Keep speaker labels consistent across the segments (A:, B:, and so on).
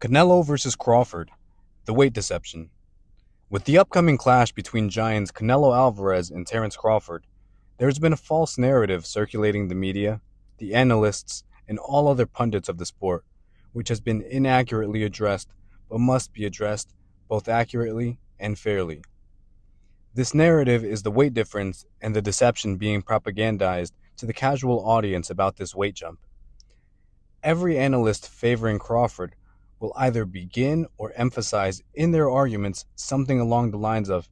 A: Canelo versus Crawford, the weight deception. With the upcoming clash between giants Canelo Alvarez and Terence Crawford, there's been a false narrative circulating the media, the analysts, and all other pundits of the sport, which has been inaccurately addressed but must be addressed both accurately and fairly. This narrative is the weight difference and the deception being propagandized to the casual audience about this weight jump. Every analyst favoring Crawford will either begin or emphasize in their arguments something along the lines of,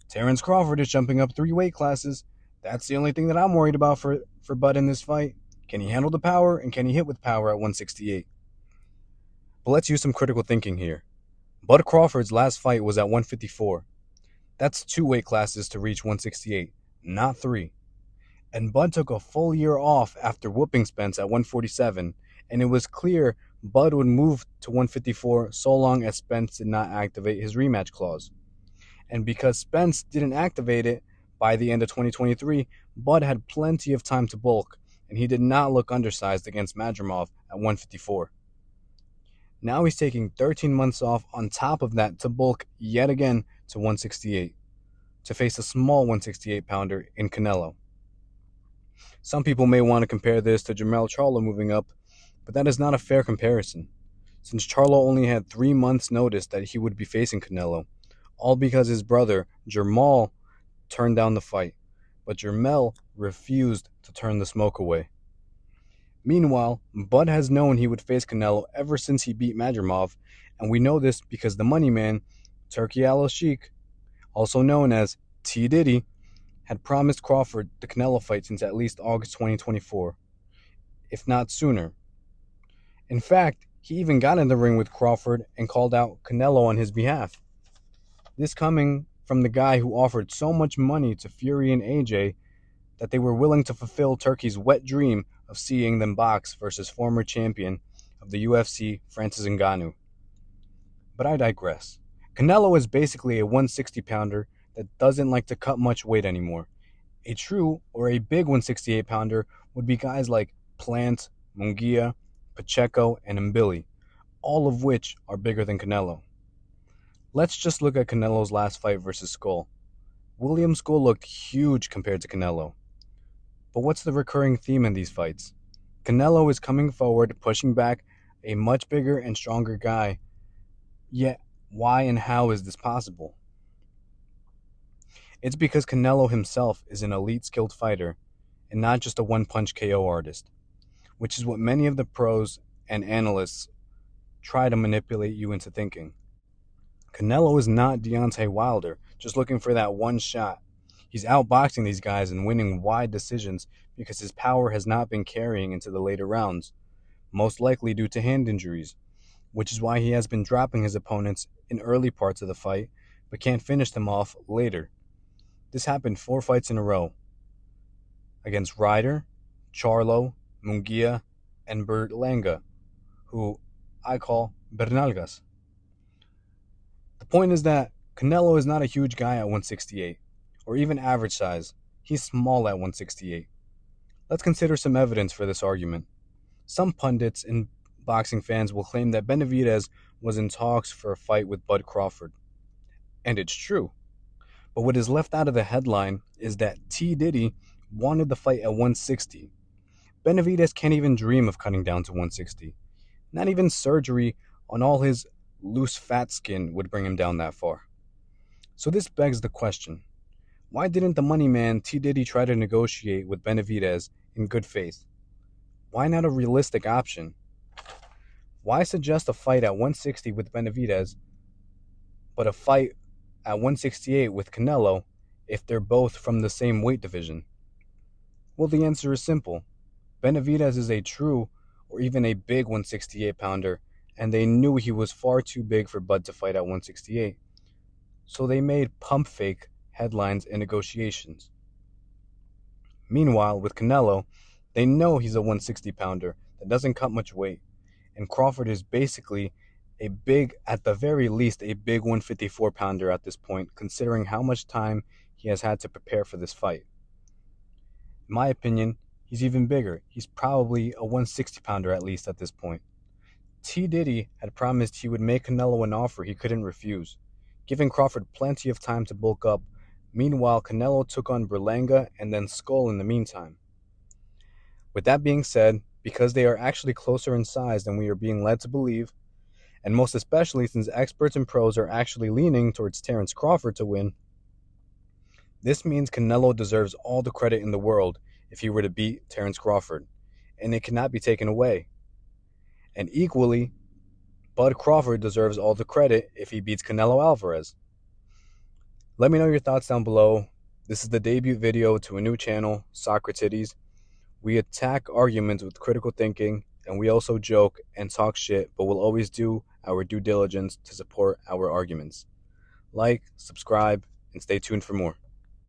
A: Terence Crawford is jumping up 3 weight classes. That's the only thing that I'm worried about for Bud in this fight. Can he handle the power, and can he hit with power at 168? But let's use some critical thinking here. Bud Crawford's last fight was at 154. That's 2 weight classes to reach 168, not 3. And Bud took a full year off after whooping Spence at 147, and it was clear Bud would move to 154 so long as Spence did not activate his rematch clause. And because Spence didn't activate it by the end of 2023, Bud had plenty of time to bulk, and he did not look undersized against Madrimov at 154. Now he's taking 13 months off on top of that to bulk yet again to 168, to face a small 168-pounder in Canelo. Some people may want to compare this to Jermell Charlo moving up, but that is not a fair comparison, since Charlo only had 3 months' notice that he would be facing Canelo, all because his brother, Jermall, turned down the fight, but Jermell refused to turn the smoke away. Meanwhile, Bud has known he would face Canelo ever since he beat Madrimov, and we know this because the money man, Turki Al-Sheikh, also known as T. Diddy, had promised Crawford the Canelo fight since at least August 2024, if not sooner. In fact, he even got in the ring with Crawford and called out Canelo on his behalf. This coming from the guy who offered so much money to Fury and AJ that they were willing to fulfill Turkey's wet dream of seeing them box versus former champion of the UFC, Francis Ngannou. But I digress. Canelo is basically a 160-pounder that doesn't like to cut much weight anymore. A true or a big 168-pounder would be guys like Plant, Munguia, Pacheco, and Mbili, all of which are bigger than Canelo. Let's just look at Canelo's last fight versus Skull. William Skull looked huge compared to Canelo. But what's the recurring theme in these fights? Canelo is coming forward, pushing back a much bigger and stronger guy. Yet, why and how is this possible? It's because Canelo himself is an elite skilled fighter and not just a one-punch KO artist, which is what many of the pros and analysts try to manipulate you into thinking. Canelo is not Deontay Wilder, just looking for that one shot. He's outboxing these guys and winning wide decisions because his power has not been carrying into the later rounds, most likely due to hand injuries, which is why he has been dropping his opponents in early parts of the fight, but can't finish them off later. This happened 4 fights in a row, against Ryder, Charlo, Munguia, and Berlanga, who I call Bernalgas. The point is that Canelo is not a huge guy at 168, or even average size. He's small at 168. Let's consider some evidence for this argument. Some pundits and boxing fans will claim that Benavidez was in talks for a fight with Bud Crawford. And it's true. But what is left out of the headline is that T. Diddy wanted the fight at 160. Benavidez can't even dream of cutting down to 160. Not even surgery on all his loose fat skin would bring him down that far. So this begs the question, why didn't the money man T. Diddy try to negotiate with Benavidez in good faith? Why not a realistic option? Why suggest a fight at 160 with Benavidez, but a fight at 168 with Canelo if they're both from the same weight division? Well, the answer is simple. Benavidez is a true or even a big 168-pounder, and they knew he was far too big for Bud to fight at 168. So they made pump fake headlines and negotiations. Meanwhile, with Canelo, they know he's a 160-pounder that doesn't cut much weight, and Crawford is basically a big, at the very least, a big 154-pounder at this point, considering how much time he has had to prepare for this fight. In my opinion, he's even bigger. He's probably a 160-pounder at least at this point. T. Diddy had promised he would make Canelo an offer he couldn't refuse, giving Crawford plenty of time to bulk up. Meanwhile, Canelo took on Berlanga and then Skull in the meantime. With that being said, because they are actually closer in size than we are being led to believe, and most especially since experts and pros are actually leaning towards Terence Crawford to win, this means Canelo deserves all the credit in the world if he were to beat Terence Crawford, and it cannot be taken away. And equally, Bud Crawford deserves all the credit if he beats Canelo Alvarez. Let me know your thoughts down below. This is the debut video to a new channel, Socrates. We attack arguments with critical thinking, and we also joke and talk shit, but we'll always do our due diligence to support our arguments. Like, subscribe, and stay tuned for more.